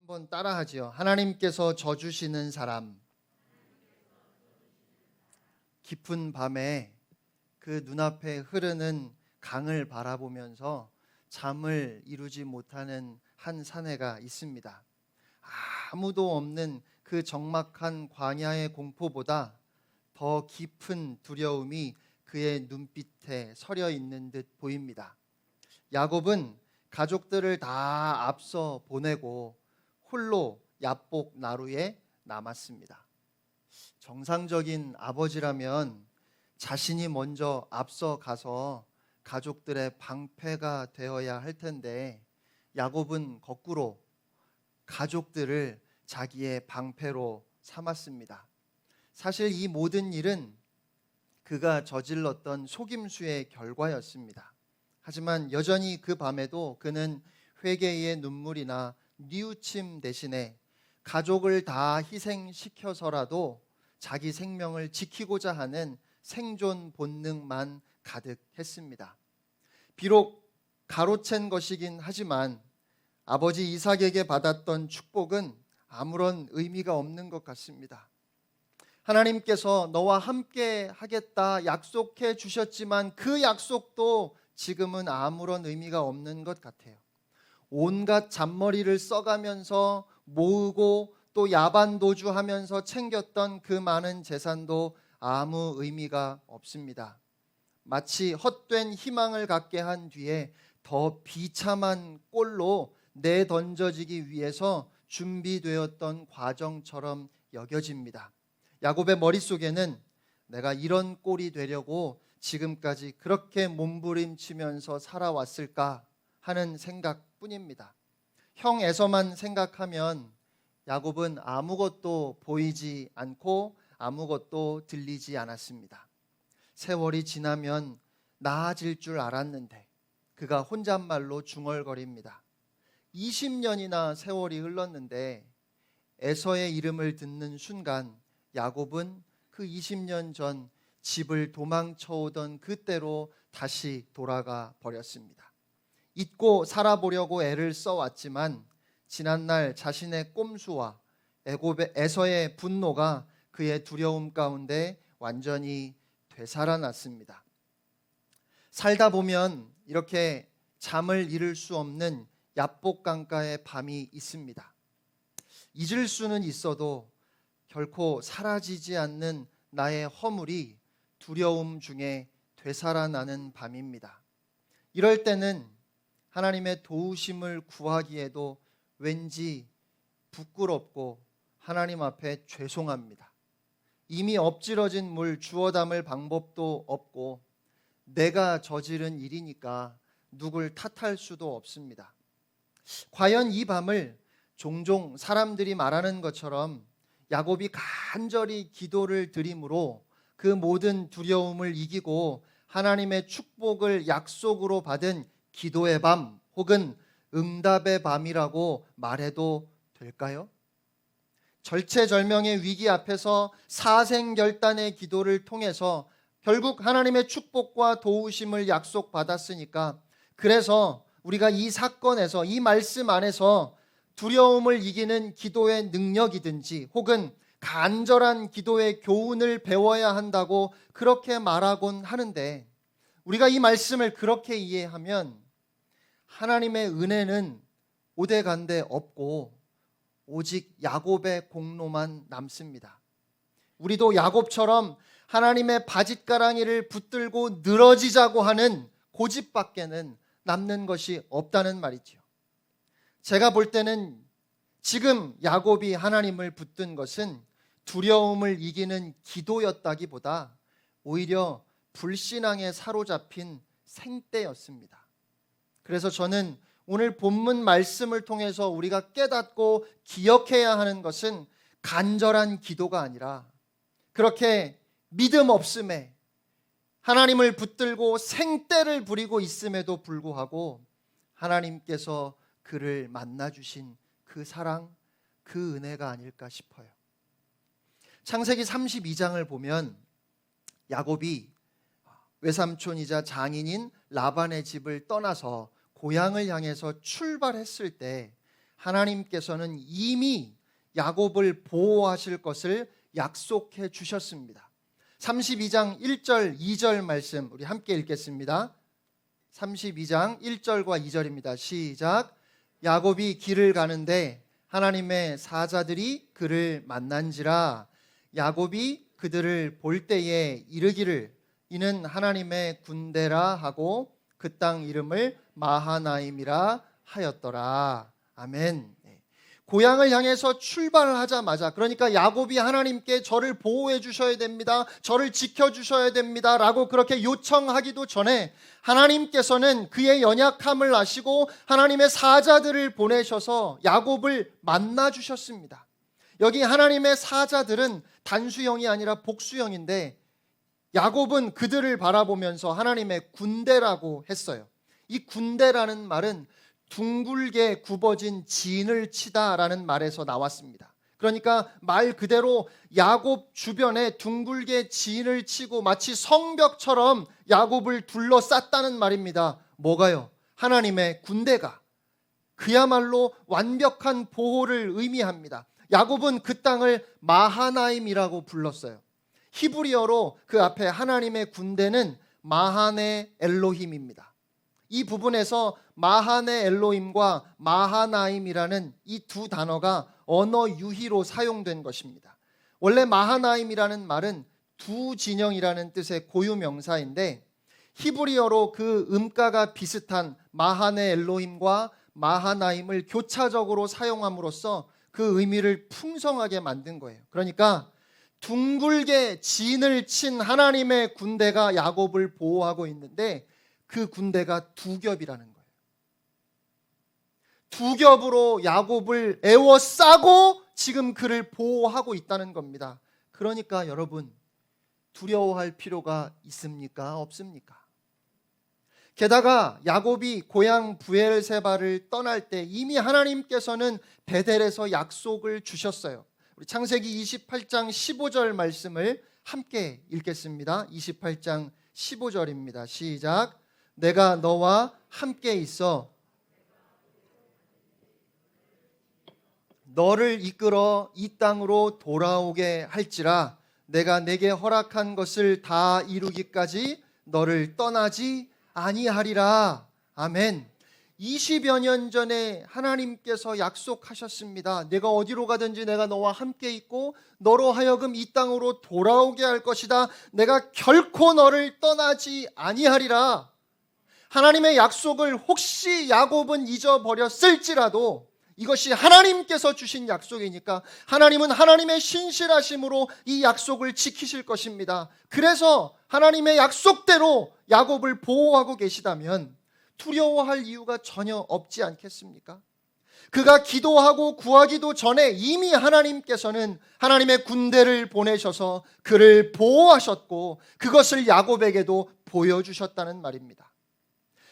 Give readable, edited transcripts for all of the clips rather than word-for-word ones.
한번 따라하지요. 하나님께서 져주시는 사람. 깊은 밤에 그 눈앞에 흐르는 강을 바라보면서 잠을 이루지 못하는 한 사내가 있습니다. 아무도 없는 그 적막한 광야의 공포보다 더 깊은 두려움이 그의 눈빛에 서려 있는 듯 보입니다. 야곱은 가족들을 다 앞서 보내고 홀로 야복 나루에 남았습니다. 정상적인 아버지라면 자신이 먼저 앞서 가서 가족들의 방패가 되어야 할 텐데 야곱은 거꾸로 가족들을 자기의 방패로 삼았습니다. 사실 이 모든 일은 그가 저질렀던 속임수의 결과였습니다. 하지만 여전히 그 밤에도 그는 회개의 눈물이나 뉘우침 대신에 가족을 다 희생시켜서라도 자기 생명을 지키고자 하는 생존 본능만 가득했습니다. 비록 가로챈 것이긴 하지만 아버지 이삭에게 받았던 축복은 아무런 의미가 없는 것 같습니다. 하나님께서 너와 함께 하겠다 약속해 주셨지만 그 약속도 지금은 아무런 의미가 없는 것 같아요. 온갖 잔머리를 써가면서 모으고 또 야반도주하면서 챙겼던 그 많은 재산도 아무 의미가 없습니다. 마치 헛된 희망을 갖게 한 뒤에 더 비참한 꼴로 내던져지기 위해서 준비되었던 과정처럼 여겨집니다. 야곱의 머릿속에는 내가 이런 꼴이 되려고 지금까지 그렇게 몸부림치면서 살아왔을까 하는 생각뿐입니다. 형 에서만 생각하면 야곱은 아무것도 보이지 않고 아무것도 들리지 않았습니다. 세월이 지나면 나아질 줄 알았는데 그가 혼잣말로 중얼거립니다. 20년이나 세월이 흘렀는데 에서의 이름을 듣는 순간 야곱은 그 20년 전 집을 도망쳐오던 그때로 다시 돌아가 버렸습니다. 잊고 살아보려고 애를 써왔지만 지난날 자신의 꼼수와 에서의 분노가 그의 두려움 가운데 완전히 되살아났습니다. 살다 보면 이렇게 잠을 이룰 수 없는 야복강가의 밤이 있습니다. 잊을 수는 있어도 결코 사라지지 않는 나의 허물이 두려움 중에 되살아나는 밤입니다. 이럴 때는 하나님의 도우심을 구하기에도 왠지 부끄럽고 하나님 앞에 죄송합니다. 이미 엎질러진 물 주워 담을 방법도 없고 내가 저지른 일이니까 누굴 탓할 수도 없습니다. 과연 이 밤을 종종 사람들이 말하는 것처럼 야곱이 간절히 기도를 드림으로 그 모든 두려움을 이기고 하나님의 축복을 약속으로 받은 기도의 밤 혹은 응답의 밤이라고 말해도 될까요? 절체절명의 위기 앞에서 사생결단의 기도를 통해서 결국 하나님의 축복과 도우심을 약속받았으니까 그래서 우리가 이 사건에서 이 말씀 안에서 두려움을 이기는 기도의 능력이든지 혹은 간절한 기도의 교훈을 배워야 한다고 그렇게 말하곤 하는데 우리가 이 말씀을 그렇게 이해하면 하나님의 은혜는 오대간데 없고 오직 야곱의 공로만 남습니다. 우리도 야곱처럼 하나님의 바짓가랑이를 붙들고 늘어지자고 하는 고집밖에는 남는 것이 없다는 말이지요. 제가 볼 때는 지금 야곱이 하나님을 붙든 것은 두려움을 이기는 기도였다기보다 오히려 불신앙에 사로잡힌 생떼였습니다. 그래서 저는 오늘 본문 말씀을 통해서 우리가 깨닫고 기억해야 하는 것은 간절한 기도가 아니라 그렇게 믿음 없음에 하나님을 붙들고 생떼를 부리고 있음에도 불구하고 하나님께서 그를 만나주신 그 사랑, 그 은혜가 아닐까 싶어요. 창세기 32장을 보면 야곱이 외삼촌이자 장인인 라반의 집을 떠나서 고향을 향해서 출발했을 때 하나님께서는 이미 야곱을 보호하실 것을 약속해 주셨습니다. 32장 1절 2절 말씀 우리 함께 읽겠습니다. 32장 1절과 2절입니다. 시작. 야곱이 길을 가는데 하나님의 사자들이 그를 만난지라. 야곱이 그들을 볼 때에 이르기를 이는 하나님의 군대라 하고 그 땅 이름을 마하나임이라 하였더라. 아멘. 고향을 향해서 출발하자마자, 그러니까 야곱이 하나님께 저를 보호해 주셔야 됩니다, 저를 지켜 주셔야 됩니다 라고 그렇게 요청하기도 전에 하나님께서는 그의 연약함을 아시고 하나님의 사자들을 보내셔서 야곱을 만나 주셨습니다. 여기 하나님의 사자들은 단수형이 아니라 복수형인데 야곱은 그들을 바라보면서 하나님의 군대라고 했어요. 이 군대라는 말은 둥글게 굽어진 진을 치다라는 말에서 나왔습니다. 그러니까 말 그대로 야곱 주변에 둥글게 진을 치고 마치 성벽처럼 야곱을 둘러쌌다는 말입니다. 뭐가요? 하나님의 군대가. 그야말로 완벽한 보호를 의미합니다. 야곱은 그 땅을 마하나임이라고 불렀어요. 히브리어로 그 앞에 하나님의 군대는 마하네 엘로힘입니다. 이 부분에서 마하네 엘로힘과 마하나임이라는 이 두 단어가 언어 유희로 사용된 것입니다. 원래 마하나임이라는 말은 두 진영이라는 뜻의 고유명사인데 히브리어로 그 음가가 비슷한 마하네 엘로힘과 마하나임을 교차적으로 사용함으로써 그 의미를 풍성하게 만든 거예요. 그러니까 둥글게 진을 친 하나님의 군대가 야곱을 보호하고 있는데 그 군대가 두 겹이라는 거예요. 두 겹으로 야곱을 에워싸고 지금 그를 보호하고 있다는 겁니다. 그러니까 여러분, 두려워할 필요가 있습니까? 없습니까? 게다가 야곱이 고향 브엘세바를 떠날 때 이미 하나님께서는 베델에서 약속을 주셨어요. 우리 창세기 28장 15절 말씀을 함께 읽겠습니다. 28장 15절입니다. 시작. 내가 너와 함께 있어 너를 이끌어 이 땅으로 돌아오게 할지라. 내가 내게 허락한 것을 다 이루기까지 너를 떠나지 아니하리라. 아멘. 20여 년 전에 하나님께서 약속하셨습니다. 내가 어디로 가든지 내가 너와 함께 있고 너로 하여금 이 땅으로 돌아오게 할 것이다. 내가 결코 너를 떠나지 아니하리라. 하나님의 약속을 혹시 야곱은 잊어버렸을지라도 이것이 하나님께서 주신 약속이니까 하나님은 하나님의 신실하심으로 이 약속을 지키실 것입니다. 그래서 하나님의 약속대로 야곱을 보호하고 계시다면 두려워할 이유가 전혀 없지 않겠습니까? 그가 기도하고 구하기도 전에 이미 하나님께서는 하나님의 군대를 보내셔서 그를 보호하셨고 그것을 야곱에게도 보여주셨다는 말입니다.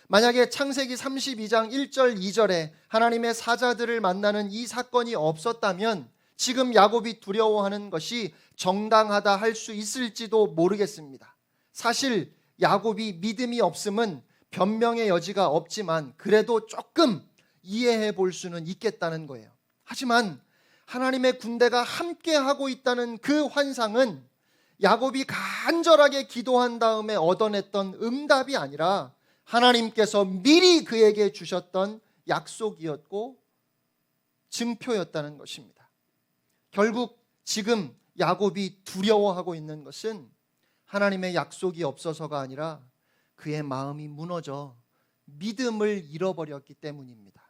만약에 창세기 32장 1절 2절에 하나님의 사자들을 만나는 이 사건이 없었다면 지금 야곱이 두려워하는 것이 정당하다 할 수 있을지도 모르겠습니다. 사실 야곱이 믿음이 없음은 변명의 여지가 없지만 그래도 조금 이해해 볼 수는 있겠다는 거예요. 하지만 하나님의 군대가 함께하고 있다는 그 환상은 야곱이 간절하게 기도한 다음에 얻어냈던 응답이 아니라 하나님께서 미리 그에게 주셨던 약속이었고 증표였다는 것입니다. 결국 지금 야곱이 두려워하고 있는 것은 하나님의 약속이 없어서가 아니라 그의 마음이 무너져 믿음을 잃어버렸기 때문입니다.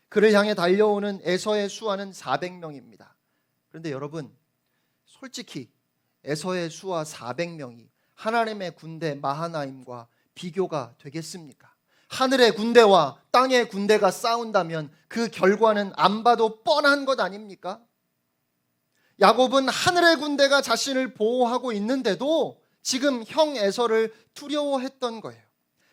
그를 향해 달려오는 에서의 수하는 400명입니다. 그런데 여러분, 솔직히 에서의 수하 400명이 하나님의 군대 마하나임과 비교가 되겠습니까? 하늘의 군대와 땅의 군대가 싸운다면 그 결과는 안 봐도 뻔한 것 아닙니까? 야곱은 하늘의 군대가 자신을 보호하고 있는데도 지금 형 에서를 두려워했던 거예요.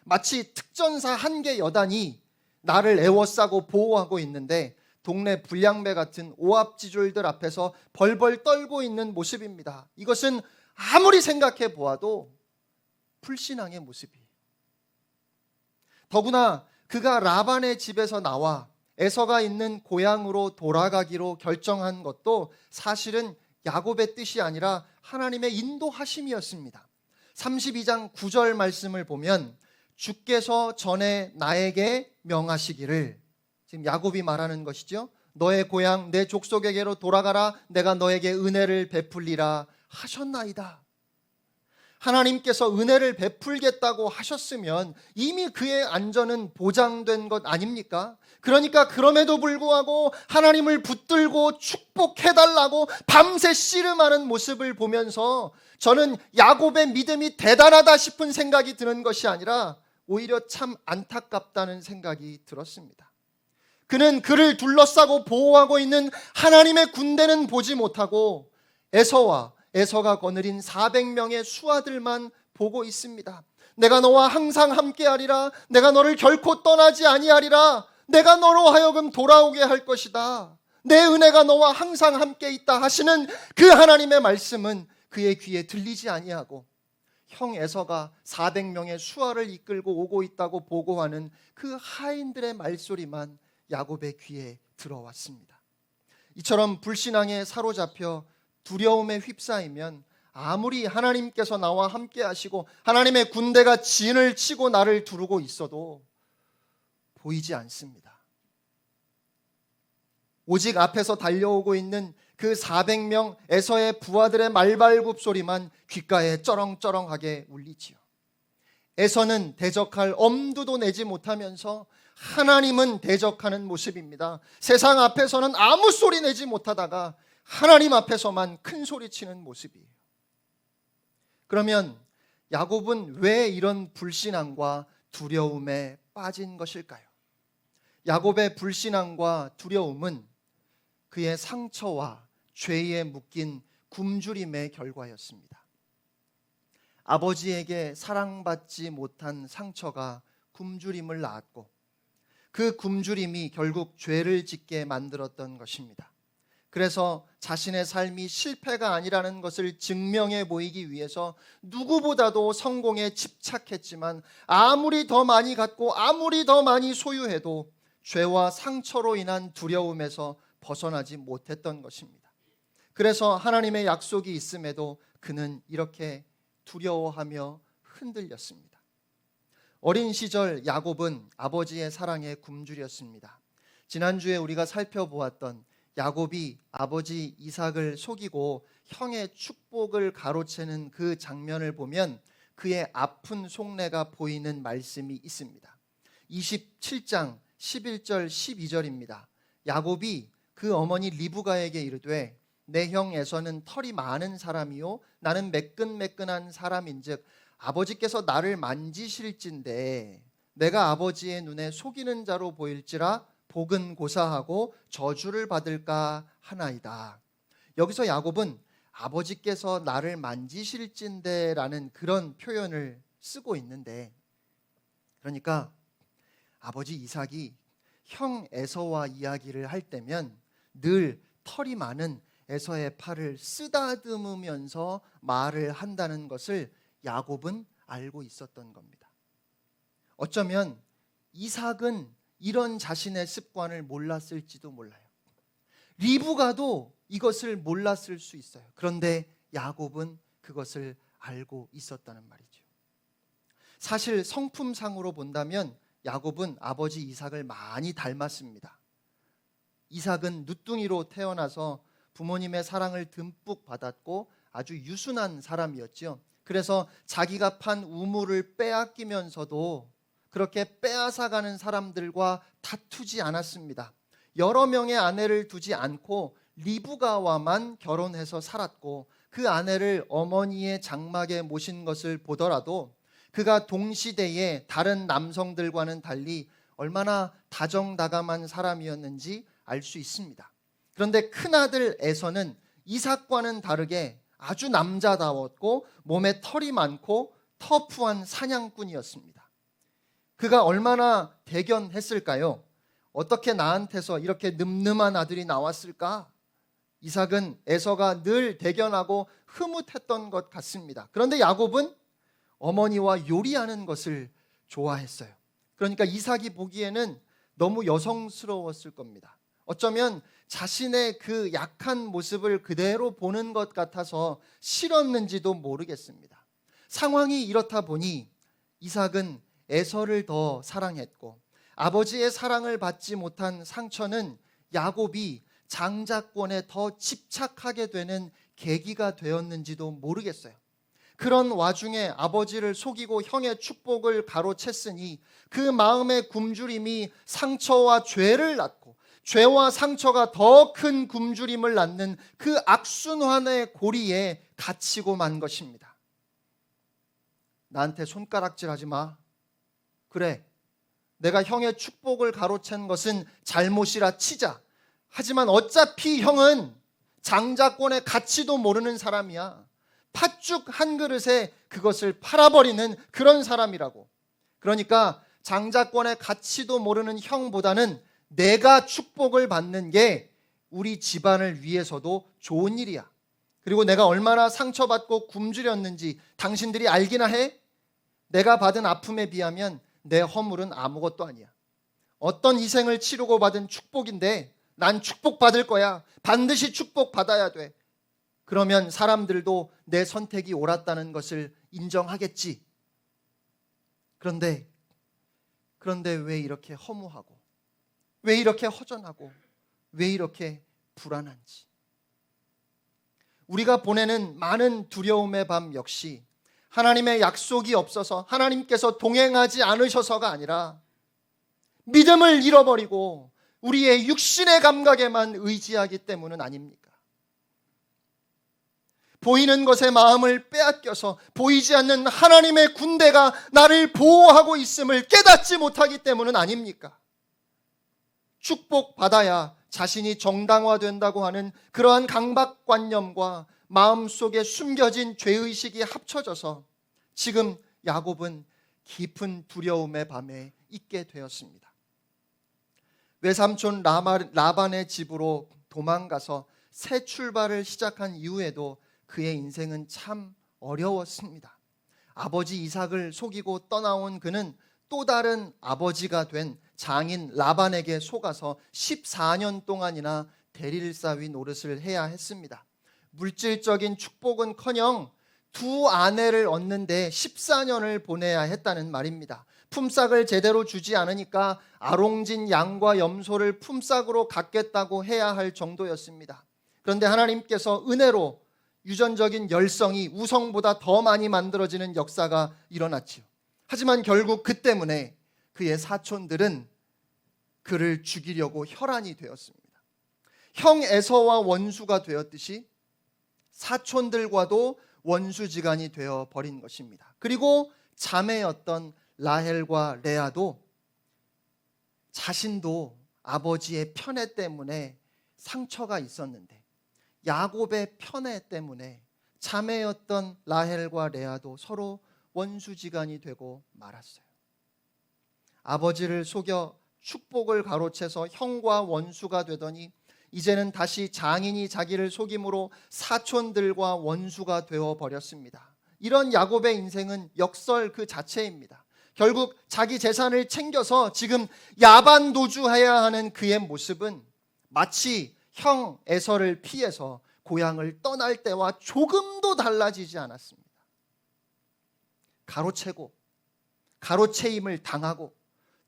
마치 특전사 한 개 여단이 나를 에워싸고 보호하고 있는데 동네 불량배 같은 오합지졸들 앞에서 벌벌 떨고 있는 모습입니다. 이것은 아무리 생각해 보아도 불신앙의 모습이에요. 더구나 그가 라반의 집에서 나와 에서가 있는 고향으로 돌아가기로 결정한 것도 사실은 야곱의 뜻이 아니라 하나님의 인도하심이었습니다. 32장 9절 말씀을 보면 주께서 전에 나에게 명하시기를, 지금 야곱이 말하는 것이죠. 너의 고향 내 족속에게로 돌아가라, 내가 너에게 은혜를 베풀리라 하셨나이다. 하나님께서 은혜를 베풀겠다고 하셨으면 이미 그의 안전은 보장된 것 아닙니까? 그러니까 그럼에도 불구하고 하나님을 붙들고 축복해달라고 밤새 씨름하는 모습을 보면서 저는 야곱의 믿음이 대단하다 싶은 생각이 드는 것이 아니라 오히려 참 안타깝다는 생각이 들었습니다. 그는 그를 둘러싸고 보호하고 있는 하나님의 군대는 보지 못하고 에서가 거느린 400명의 수하들만 보고 있습니다. 내가 너와 항상 함께하리라, 내가 너를 결코 떠나지 아니하리라, 내가 너로 하여금 돌아오게 할 것이다, 내 은혜가 너와 항상 함께 있다 하시는 그 하나님의 말씀은 그의 귀에 들리지 아니하고 형 에서가 400명의 수하를 이끌고 오고 있다고 보고하는 그 하인들의 말소리만 야곱의 귀에 들어왔습니다. 이처럼 불신앙에 사로잡혀 두려움에 휩싸이면 아무리 하나님께서 나와 함께 하시고 하나님의 군대가 진을 치고 나를 두르고 있어도 보이지 않습니다. 오직 앞에서 달려오고 있는 그 400명 에서의 부하들의 말발굽 소리만 귓가에 쩌렁쩌렁하게 울리지요. 에서는 대적할 엄두도 내지 못하면서 하나님은 대적하는 모습입니다. 세상 앞에서는 아무 소리 내지 못하다가 하나님 앞에서만 큰 소리 치는 모습이에요. 그러면 야곱은 왜 이런 불신앙과 두려움에 빠진 것일까요? 야곱의 불신앙과 두려움은 그의 상처와 죄에 묶인 굶주림의 결과였습니다. 아버지에게 사랑받지 못한 상처가 굶주림을 낳았고 그 굶주림이 결국 죄를 짓게 만들었던 것입니다. 그래서 자신의 삶이 실패가 아니라는 것을 증명해 보이기 위해서 누구보다도 성공에 집착했지만 아무리 더 많이 갖고 아무리 더 많이 소유해도 죄와 상처로 인한 두려움에서 벗어나지 못했던 것입니다. 그래서 하나님의 약속이 있음에도 그는 이렇게 두려워하며 흔들렸습니다. 어린 시절 야곱은 아버지의 사랑에 굶주렸습니다. 지난주에 우리가 살펴보았던 야곱이 아버지 이삭을 속이고 형의 축복을 가로채는 그 장면을 보면 그의 아픈 속내가 보이는 말씀이 있습니다. 27장 11절 12절입니다. 야곱이 그 어머니 리브가에게 이르되 내 형 에서는 털이 많은 사람이요 나는 매끈매끈한 사람인즉 아버지께서 나를 만지실진데 내가 아버지의 눈에 속이는 자로 보일지라 복은 고사하고 저주를 받을까 하나이다. 여기서 야곱은 아버지께서 나를 만지실진데라는 그런 표현을 쓰고 있는데, 그러니까 아버지 이삭이 형 에서와 이야기를 할 때면 늘 털이 많은 에서의 팔을 쓰다듬으면서 말을 한다는 것을 야곱은 알고 있었던 겁니다. 어쩌면 이삭은 이런 자신의 습관을 몰랐을지도 몰라요. 리브가도 이것을 몰랐을 수 있어요. 그런데 야곱은 그것을 알고 있었다는 말이죠. 사실 성품상으로 본다면 야곱은 아버지 이삭을 많이 닮았습니다. 이삭은 누뚱이로 태어나서 부모님의 사랑을 듬뿍 받았고 아주 유순한 사람이었죠. 그래서 자기가 판 우물을 빼앗기면서도 그렇게 빼앗아가는 사람들과 다투지 않았습니다. 여러 명의 아내를 두지 않고 리브가와만 결혼해서 살았고 그 아내를 어머니의 장막에 모신 것을 보더라도 그가 동시대의 다른 남성들과는 달리 얼마나 다정다감한 사람이었는지 알 수 있습니다. 그런데 큰아들 에서는 이삭과는 다르게 아주 남자다웠고 몸에 털이 많고 터프한 사냥꾼이었습니다. 그가 얼마나 대견했을까요? 어떻게 나한테서 이렇게 늠름한 아들이 나왔을까? 이삭은 에서가 늘 대견하고 흐뭇했던 것 같습니다. 그런데 야곱은 어머니와 요리하는 것을 좋아했어요. 그러니까 이삭이 보기에는 너무 여성스러웠을 겁니다. 어쩌면 자신의 그 약한 모습을 그대로 보는 것 같아서 싫었는지도 모르겠습니다. 상황이 이렇다 보니 이삭은 에서를 더 사랑했고, 아버지의 사랑을 받지 못한 상처는 야곱이 장자권에 더 집착하게 되는 계기가 되었는지도 모르겠어요. 그런 와중에 아버지를 속이고 형의 축복을 가로챘으니 그 마음의 굶주림이 상처와 죄를 낳고, 죄와 상처가 더 큰 굶주림을 낳는 그 악순환의 고리에 갇히고 만 것입니다. 나한테 손가락질하지 마. 그래, 내가 형의 축복을 가로챈 것은 잘못이라 치자. 하지만 어차피 형은 장자권의 가치도 모르는 사람이야. 팥죽 한 그릇에 그것을 팔아버리는 그런 사람이라고. 그러니까 장자권의 가치도 모르는 형보다는 내가 축복을 받는 게 우리 집안을 위해서도 좋은 일이야. 그리고 내가 얼마나 상처받고 굶주렸는지 당신들이 알기나 해? 내가 받은 아픔에 비하면 내 허물은 아무것도 아니야. 어떤 희생을 치르고 받은 축복인데 난 축복받을 거야. 반드시 축복받아야 돼. 그러면 사람들도 내 선택이 옳았다는 것을 인정하겠지. 그런데 왜 이렇게 허무하고, 왜 이렇게 허전하고, 왜 이렇게 불안한지. 우리가 보내는 많은 두려움의 밤 역시 하나님의 약속이 없어서, 하나님께서 동행하지 않으셔서가 아니라 믿음을 잃어버리고 우리의 육신의 감각에만 의지하기 때문은 아닙니까? 보이는 것에 마음을 빼앗겨서 보이지 않는 하나님의 군대가 나를 보호하고 있음을 깨닫지 못하기 때문은 아닙니까? 축복받아야 자신이 정당화된다고 하는 그러한 강박관념과 마음속에 숨겨진 죄의식이 합쳐져서 지금 야곱은 깊은 두려움의 밤에 있게 되었습니다. 외삼촌 라반의 집으로 도망가서 새 출발을 시작한 이후에도 그의 인생은 참 어려웠습니다. 아버지 이삭을 속이고 떠나온 그는 또 다른 아버지가 된 장인 라반에게 속아서 14년 동안이나 대릴사위 노릇을 해야 했습니다. 물질적인 축복은커녕 두 아내를 얻는데 14년을 보내야 했다는 말입니다. 품삯을 제대로 주지 않으니까 아롱진 양과 염소를 품삯으로 갚겠다고 해야 할 정도였습니다. 그런데 하나님께서 은혜로 유전적인 열성이 우성보다 더 많이 만들어지는 역사가 일어났지요. 하지만 결국 그 때문에 그의 사촌들은 그를 죽이려고 혈안이 되었습니다. 형 에서와 원수가 되었듯이 사촌들과도 원수지간이 되어 버린 것입니다. 그리고 자매였던 라헬과 레아도 자신도 아버지의 편애 때문에 상처가 있었는데 야곱의 편애 때문에 자매였던 라헬과 레아도 서로 원수지간이 되고 말았어요. 아버지를 속여 축복을 가로채서 형과 원수가 되더니 이제는 다시 장인이 자기를 속임으로 사촌들과 원수가 되어버렸습니다. 이런 야곱의 인생은 역설 그 자체입니다. 결국 자기 재산을 챙겨서 지금 야반도주해야 하는 그의 모습은 마치 형 에서를 피해서 고향을 떠날 때와 조금도 달라지지 않았습니다. 가로채임을 당하고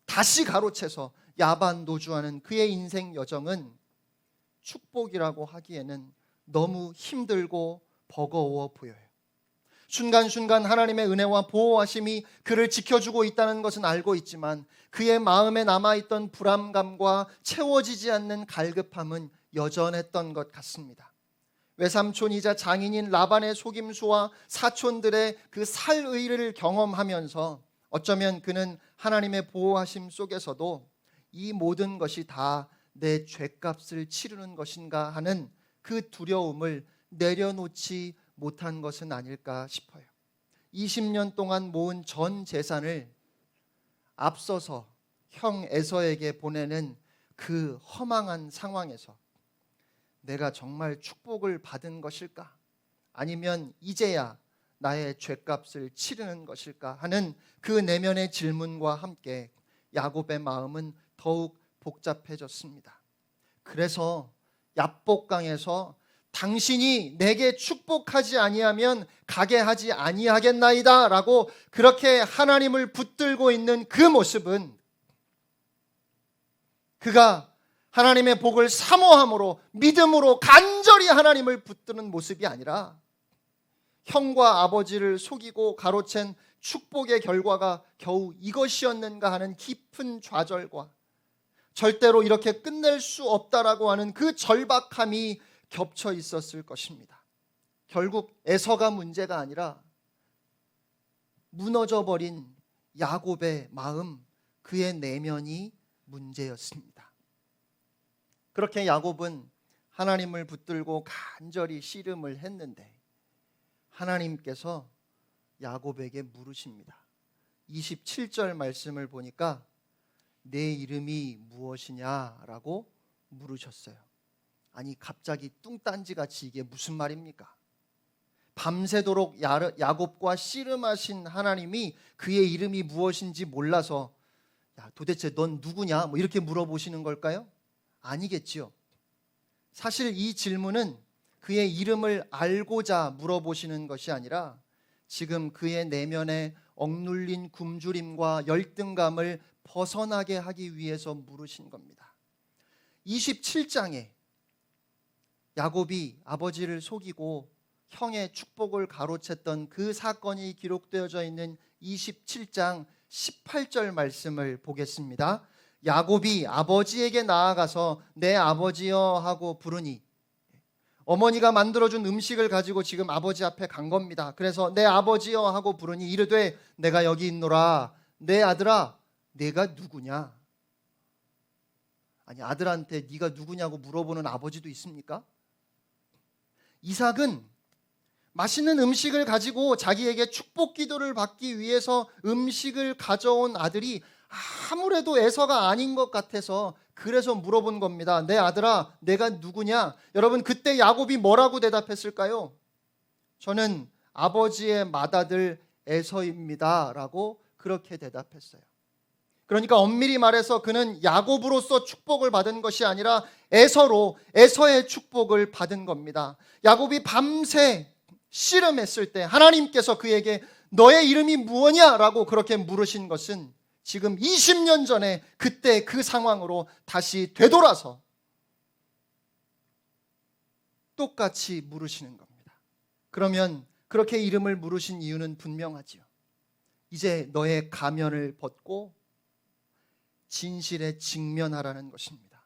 다시 가로채서 야반도주하는 그의 인생 여정은 축복이라고 하기에는 너무 힘들고 버거워 보여요. 순간순간 하나님의 은혜와 보호하심이 그를 지켜주고 있다는 것은 알고 있지만 그의 마음에 남아있던 불안감과 채워지지 않는 갈급함은 여전했던 것 같습니다. 외삼촌이자 장인인 라반의 속임수와 사촌들의 그 살의를 경험하면서 어쩌면 그는 하나님의 보호하심 속에서도 이 모든 것이 다 내 죄값을 치르는 것인가 하는 그 두려움을 내려놓지 못한 것은 아닐까 싶어요. 20년 동안 모은 전 재산을 앞서서 형 에서에게 보내는 그 허망한 상황에서 내가 정말 축복을 받은 것일까? 아니면 이제야 나의 죄값을 치르는 것일까? 하는 그 내면의 질문과 함께 야곱의 마음은 더욱 복잡해졌습니다. 그래서 야복강에서 당신이 내게 축복하지 아니하면 가게 하지 아니하겠나이다 라고 그렇게 하나님을 붙들고 있는 그 모습은 그가 하나님의 복을 사모함으로 믿음으로 간절히 하나님을 붙드는 모습이 아니라 형과 아버지를 속이고 가로챈 축복의 결과가 겨우 이것이었는가 하는 깊은 좌절과 절대로 이렇게 끝낼 수 없다라고 하는 그 절박함이 겹쳐 있었을 것입니다. 결국 에서가 문제가 아니라 무너져버린 야곱의 마음, 그의 내면이 문제였습니다. 그렇게 야곱은 하나님을 붙들고 간절히 씨름을 했는데 하나님께서 야곱에게 물으십니다. 27절 말씀을 보니까 내 이름이 무엇이냐라고 물으셨어요. 아니 갑자기 뚱딴지같이 이게 무슨 말입니까? 밤새도록 야곱과 씨름하신 하나님이 그의 이름이 무엇인지 몰라서 야, 도대체 넌 누구냐? 뭐 이렇게 물어보시는 걸까요? 아니겠지요. 사실 이 질문은 그의 이름을 알고자 물어보시는 것이 아니라 지금 그의 내면에 억눌린 굶주림과 열등감을 벗어나게 하기 위해서 물으신 겁니다. 27장에 야곱이 아버지를 속이고 형의 축복을 가로챘던 그 사건이 기록되어져 있는 27장 18절 말씀을 보겠습니다. 야곱이 아버지에게 나아가서 내 아버지여 하고 부르니 어머니가 만들어준 음식을 가지고 지금 아버지 앞에 간 겁니다. 그래서 내 아버지여 하고 부르니 이르되 내가 여기 있노라. 내 아들아 내가 누구냐? 아니 아들한테 네가 누구냐고 물어보는 아버지도 있습니까? 이삭은 맛있는 음식을 가지고 자기에게 축복 기도를 받기 위해서 음식을 가져온 아들이 아무래도 에서가 아닌 것 같아서 그래서 물어본 겁니다. 내 아들아 내가 누구냐? 여러분 그때 야곱이 뭐라고 대답했을까요? 저는 아버지의 맏아들 에서입니다 라고 그렇게 대답했어요. 그러니까 엄밀히 말해서 그는 야곱으로서 축복을 받은 것이 아니라 에서로 에서의 축복을 받은 겁니다. 야곱이 밤새 씨름했을 때 하나님께서 그에게 너의 이름이 무엇냐라고 그렇게 물으신 것은 지금 20년 전에 그때 그 상황으로 다시 되돌아서 똑같이 물으시는 겁니다. 그러면 그렇게 이름을 물으신 이유는 분명하지요. 이제 너의 가면을 벗고 진실에 직면하라는 것입니다.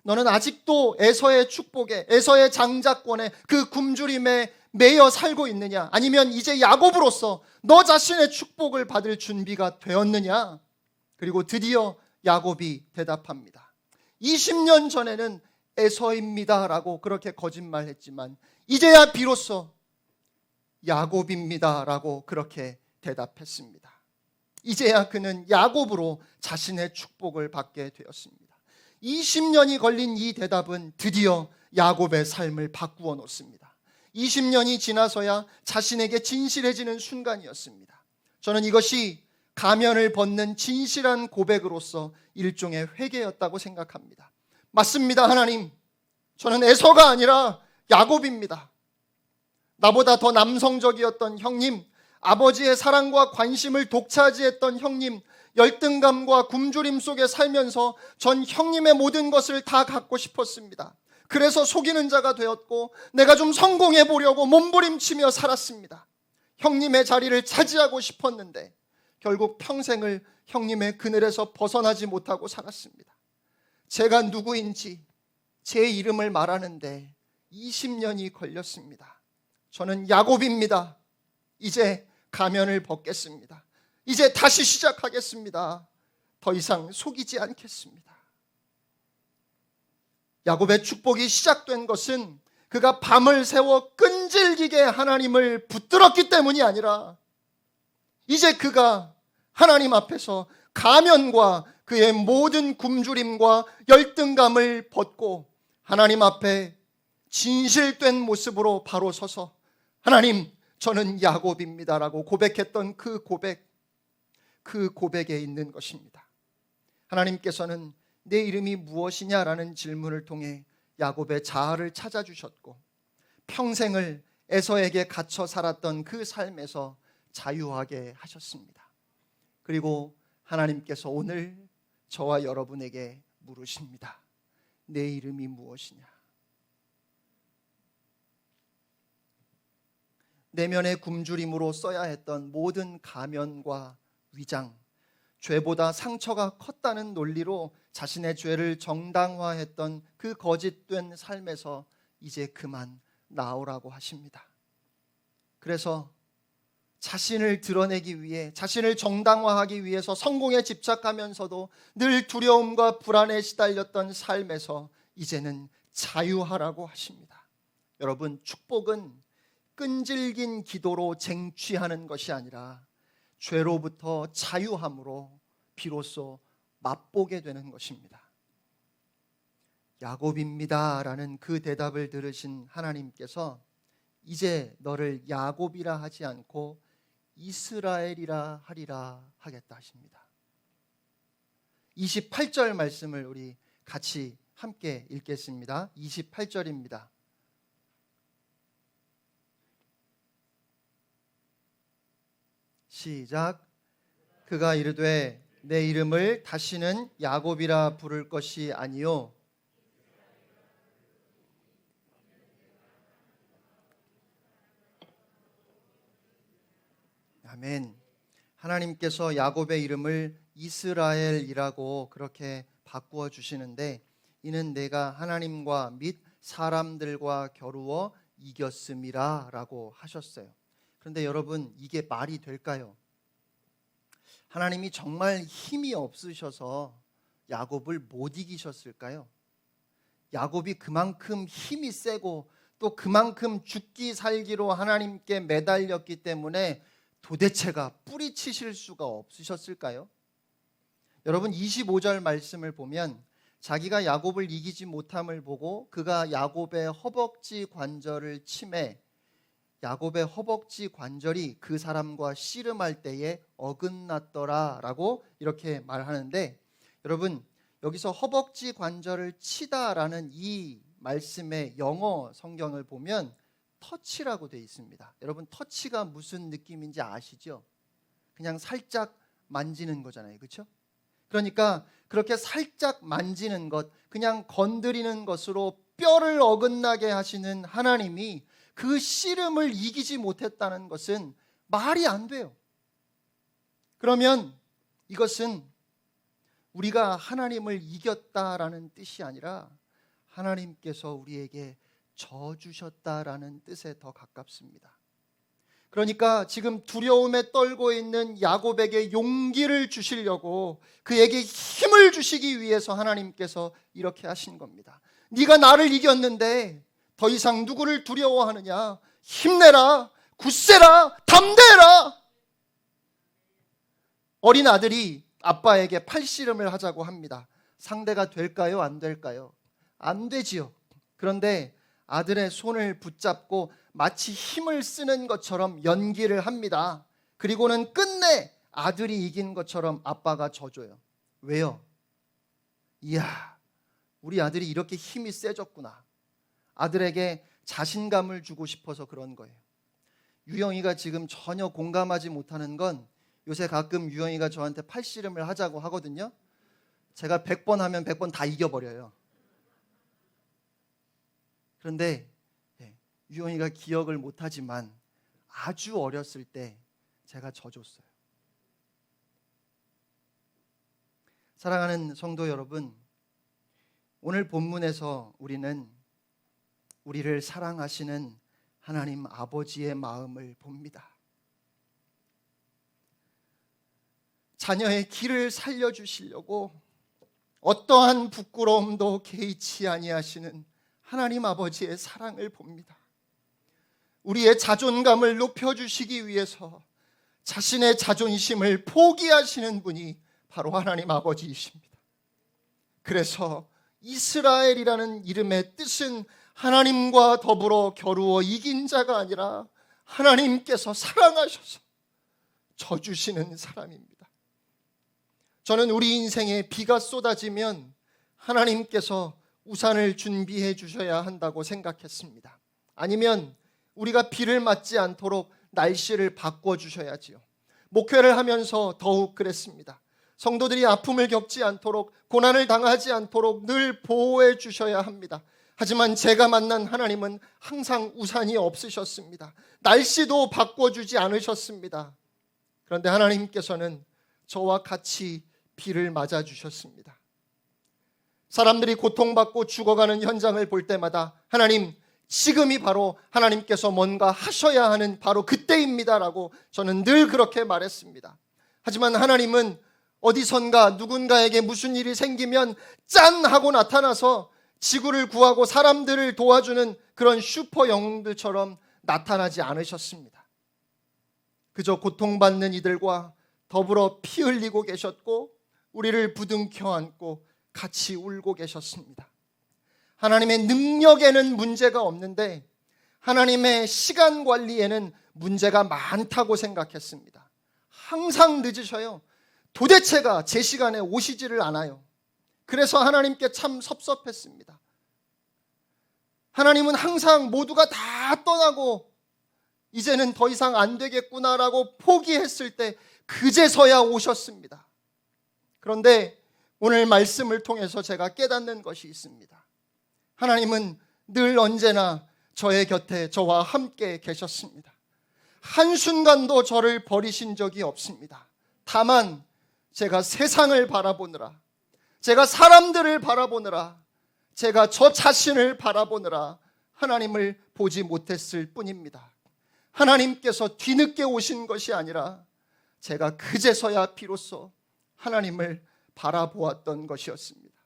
너는 아직도 에서의 축복에 에서의 장자권에 그 굶주림에 매여 살고 있느냐? 아니면 이제 야곱으로서 너 자신의 축복을 받을 준비가 되었느냐? 그리고 드디어 야곱이 대답합니다. 20년 전에는 에서입니다 라고 그렇게 거짓말했지만 이제야 비로소 야곱입니다 라고 그렇게 대답했습니다. 이제야 그는 야곱으로 자신의 축복을 받게 되었습니다. 20년이 걸린 이 대답은 드디어 야곱의 삶을 바꾸어 놓습니다. 20년이 지나서야 자신에게 진실해지는 순간이었습니다. 저는 이것이 가면을 벗는 진실한 고백으로서 일종의 회개였다고 생각합니다. 맞습니다, 하나님. 저는 에서가 아니라 야곱입니다. 나보다 더 남성적이었던 형님, 아버지의 사랑과 관심을 독차지했던 형님, 열등감과 굶주림 속에 살면서 전 형님의 모든 것을 다 갖고 싶었습니다. 그래서 속이는 자가 되었고 내가 좀 성공해 보려고 몸부림치며 살았습니다. 형님의 자리를 차지하고 싶었는데 결국 평생을 형님의 그늘에서 벗어나지 못하고 살았습니다. 제가 누구인지 제 이름을 말하는데 20년이 걸렸습니다. 저는 야곱입니다. 이제 가면을 벗겠습니다. 이제 다시 시작하겠습니다. 더 이상 속이지 않겠습니다. 야곱의 축복이 시작된 것은 그가 밤을 새워 끈질기게 하나님을 붙들었기 때문이 아니라 이제 그가 하나님 앞에서 가면과 그의 모든 굶주림과 열등감을 벗고 하나님 앞에 진실된 모습으로 바로 서서 하나님 저는 야곱입니다라고 고백했던 그 고백에 있는 것입니다. 하나님께서는 내 이름이 무엇이냐라는 질문을 통해 야곱의 자아를 찾아주셨고 평생을 에서에게 갇혀 살았던 그 삶에서 자유하게 하셨습니다. 그리고 하나님께서 오늘 저와 여러분에게 물으십니다. 내 이름이 무엇이냐? 내면의 굶주림으로 써야 했던 모든 가면과 위장, 죄보다 상처가 컸다는 논리로 자신의 죄를 정당화했던 그 거짓된 삶에서 이제 그만 나오라고 하십니다. 그래서 자신을 드러내기 위해, 자신을 정당화하기 위해서 성공에 집착하면서도 늘 두려움과 불안에 시달렸던 삶에서 이제는 자유하라고 하십니다. 여러분, 축복은 끈질긴 기도로 쟁취하는 것이 아니라 죄로부터 자유함으로 비로소 맛보게 되는 것입니다. 야곱입니다 라는 그 대답을 들으신 하나님께서 이제 너를 야곱이라 하지 않고 이스라엘이라 하리라 하겠다 하십니다. 28절 말씀을 우리 같이 함께 읽겠습니다. 28절입니다. 시작. 그가 이르되 내 이름을 다시는 야곱이라 부를 것이 아니요 아멘. 하나님께서 야곱의 이름을 이스라엘이라고 그렇게 바꾸어 주시는데 이는 내가 하나님과 및 사람들과 겨루어 이겼음이라 라고 하셨어요. 그런데 여러분, 이게 말이 될까요? 하나님이 정말 힘이 없으셔서 야곱을 못 이기셨을까요? 야곱이 그만큼 힘이 세고 또 그만큼 죽기 살기로 하나님께 매달렸기 때문에 도대체가 뿌리치실 수가 없으셨을까요? 여러분, 25절 말씀을 보면 자기가 야곱을 이기지 못함을 보고 그가 야곱의 허벅지 관절을 치매 야곱의 허벅지 관절이 그 사람과 씨름할 때에 어긋났더라 라고 이렇게 말하는데, 여러분, 여기서 허벅지 관절을 치다라는 이 말씀의 영어 성경을 보면 터치라고 되어 있습니다. 여러분, 터치가 무슨 느낌인지 아시죠? 그냥 살짝 만지는 거잖아요, 그렇죠? 그러니까 그렇게 살짝 만지는 것, 그냥 건드리는 것으로 뼈를 어긋나게 하시는 하나님이 그 씨름을 이기지 못했다는 것은 말이 안 돼요. 그러면 이것은 우리가 하나님을 이겼다라는 뜻이 아니라 하나님께서 우리에게 져 주셨다라는 뜻에 더 가깝습니다. 그러니까 지금 두려움에 떨고 있는 야곱에게 용기를 주시려고 그에게 힘을 주시기 위해서 하나님께서 이렇게 하신 겁니다. 네가 나를 이겼는데 더 이상 누구를 두려워하느냐? 힘내라, 굳세라, 담대해라. 어린 아들이 아빠에게 팔씨름을 하자고 합니다. 상대가 될까요? 안 될까요? 안 되지요. 그런데 아들의 손을 붙잡고 마치 힘을 쓰는 것처럼 연기를 합니다. 그리고는 끝내 아들이 이긴 것처럼 아빠가 져줘요. 왜요? 이야, 우리 아들이 이렇게 힘이 세졌구나. 아들에게 자신감을 주고 싶어서 그런 거예요. 유영이가 지금 전혀 공감하지 못하는 건 요새 가끔 유영이가 저한테 팔씨름을 하자고 하거든요. 제가 100번 하면 100번 다 이겨버려요. 그런데 유영이가 기억을 못하지만 아주 어렸을 때 제가 져줬어요. 사랑하는 성도 여러분, 오늘 본문에서 우리는 우리를 사랑하시는 하나님 아버지의 마음을 봅니다. 자녀의 길을 살려주시려고 어떠한 부끄러움도 개의치 아니하시는 하나님 아버지의 사랑을 봅니다. 우리의 자존감을 높여주시기 위해서 자신의 자존심을 포기하시는 분이 바로 하나님 아버지이십니다. 그래서 이스라엘이라는 이름의 뜻은 하나님과 더불어 겨루어 이긴 자가 아니라 하나님께서 사랑하셔서 져주시는 사람입니다. 저는 우리 인생에 비가 쏟아지면 하나님께서 우산을 준비해 주셔야 한다고 생각했습니다. 아니면 우리가 비를 맞지 않도록 날씨를 바꿔 주셔야지요. 목회를 하면서 더욱 그랬습니다. 성도들이 아픔을 겪지 않도록, 고난을 당하지 않도록 늘 보호해 주셔야 합니다. 하지만 제가 만난 하나님은 항상 우산이 없으셨습니다. 날씨도 바꿔주지 않으셨습니다. 그런데 하나님께서는 저와 같이 비를 맞아주셨습니다. 사람들이 고통받고 죽어가는 현장을 볼 때마다 하나님, 지금이 바로 하나님께서 뭔가 하셔야 하는 바로 그때입니다라고 저는 늘 그렇게 말했습니다. 하지만 하나님은 어디선가 누군가에게 무슨 일이 생기면 짠 하고 나타나서 지구를 구하고 사람들을 도와주는 그런 슈퍼 영웅들처럼 나타나지 않으셨습니다. 그저 고통받는 이들과 더불어 피 흘리고 계셨고 우리를 부둥켜 안고 같이 울고 계셨습니다. 하나님의 능력에는 문제가 없는데 하나님의 시간 관리에는 문제가 많다고 생각했습니다. 항상 늦으셔요. 도대체가 제 시간에 오시지를 않아요. 그래서 하나님께 참 섭섭했습니다. 하나님은 항상 모두가 다 떠나고 이제는 더 이상 안 되겠구나라고 포기했을 때 그제서야 오셨습니다. 그런데 오늘 말씀을 통해서 제가 깨닫는 것이 있습니다. 하나님은 늘 언제나 저의 곁에 저와 함께 계셨습니다. 한순간도 저를 버리신 적이 없습니다. 다만 제가 세상을 바라보느라, 제가 사람들을 바라보느라, 제가 저 자신을 바라보느라 하나님을 보지 못했을 뿐입니다. 하나님께서 뒤늦게 오신 것이 아니라 제가 그제서야 비로소 하나님을 바라보았던 것이었습니다.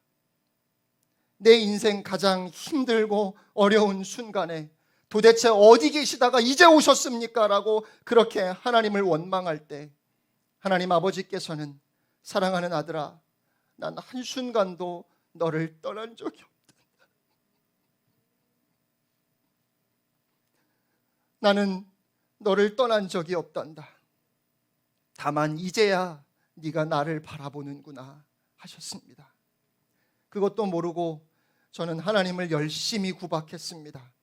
내 인생 가장 힘들고 어려운 순간에 도대체 어디 계시다가 이제 오셨습니까? 라고 그렇게 하나님을 원망할 때 하나님 아버지께서는 사랑하는 아들아, 난 한순간도 너를 떠난 적이 없다. 나는 너를 떠난 적이 없단다. 다만 이제야 네가 나를 바라보는구나 하셨습니다. 그것도 모르고 저는 하나님을 열심히 구박했습니다.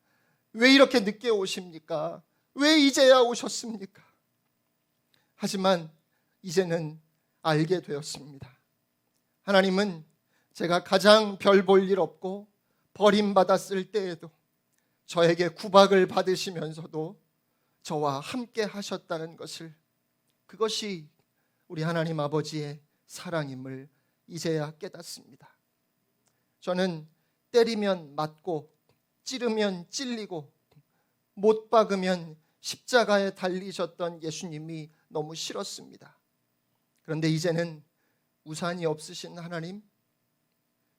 왜 이렇게 늦게 오십니까? 왜 이제야 오셨습니까? 하지만 이제는 알게 되었습니다. 하나님은 제가 가장 별 볼 일 없고 버림받았을 때에도 저에게 구박을 받으시면서도 저와 함께 하셨다는 것을, 그것이 우리 하나님 아버지의 사랑임을 이제야 깨닫습니다. 저는 때리면 맞고 찌르면 찔리고 못 박으면 십자가에 달리셨던 예수님이 너무 싫었습니다. 그런데 이제는 우산이 없으신 하나님,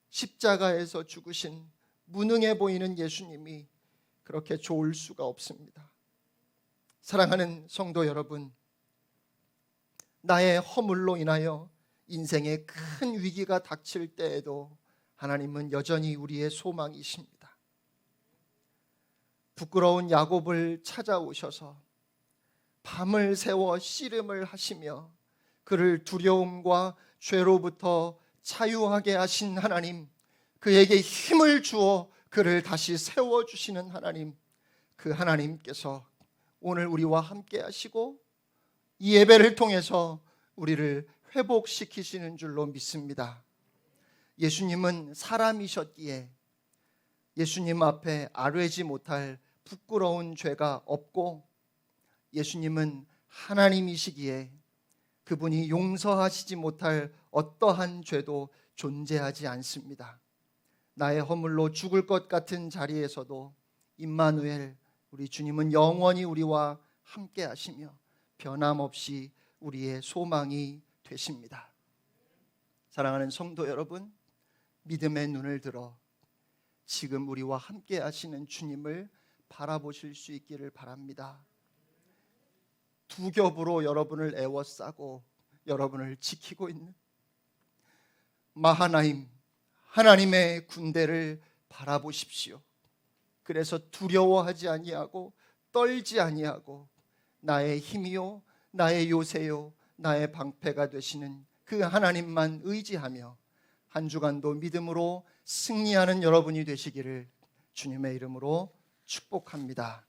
십자가에서 죽으신 무능해 보이는 예수님이 그렇게 좋을 수가 없습니다. 사랑하는 성도 여러분, 나의 허물로 인하여 인생에 큰 위기가 닥칠 때에도 하나님은 여전히 우리의 소망이십니다. 부끄러운 야곱을 찾아오셔서 밤을 새워 씨름을 하시며 그를 두려움과 죄로부터 자유하게 하신 하나님, 그에게 힘을 주어 그를 다시 세워주시는 하나님, 그 하나님께서 오늘 우리와 함께 하시고 이 예배를 통해서 우리를 회복시키시는 줄로 믿습니다. 예수님은 사람이셨기에 예수님 앞에 아뢰지 못할 부끄러운 죄가 없고, 예수님은 하나님이시기에 그분이 용서하시지 못할 어떠한 죄도 존재하지 않습니다. 나의 허물로 죽을 것 같은 자리에서도 임마누엘, 우리 주님은 영원히 우리와 함께 하시며 변함없이 우리의 소망이 되십니다. 사랑하는 성도 여러분, 믿음의 눈을 들어 지금 우리와 함께 하시는 주님을 바라보실 수 있기를 바랍니다. 두 겹으로 여러분을 애워싸고 여러분을 지키고 있는 마하나임, 하나님의 군대를 바라보십시오. 그래서 두려워하지 아니하고 떨지 아니하고 나의 힘이요 나의 요새요 나의 방패가 되시는 그 하나님만 의지하며 한 주간도 믿음으로 승리하는 여러분이 되시기를 주님의 이름으로 축복합니다.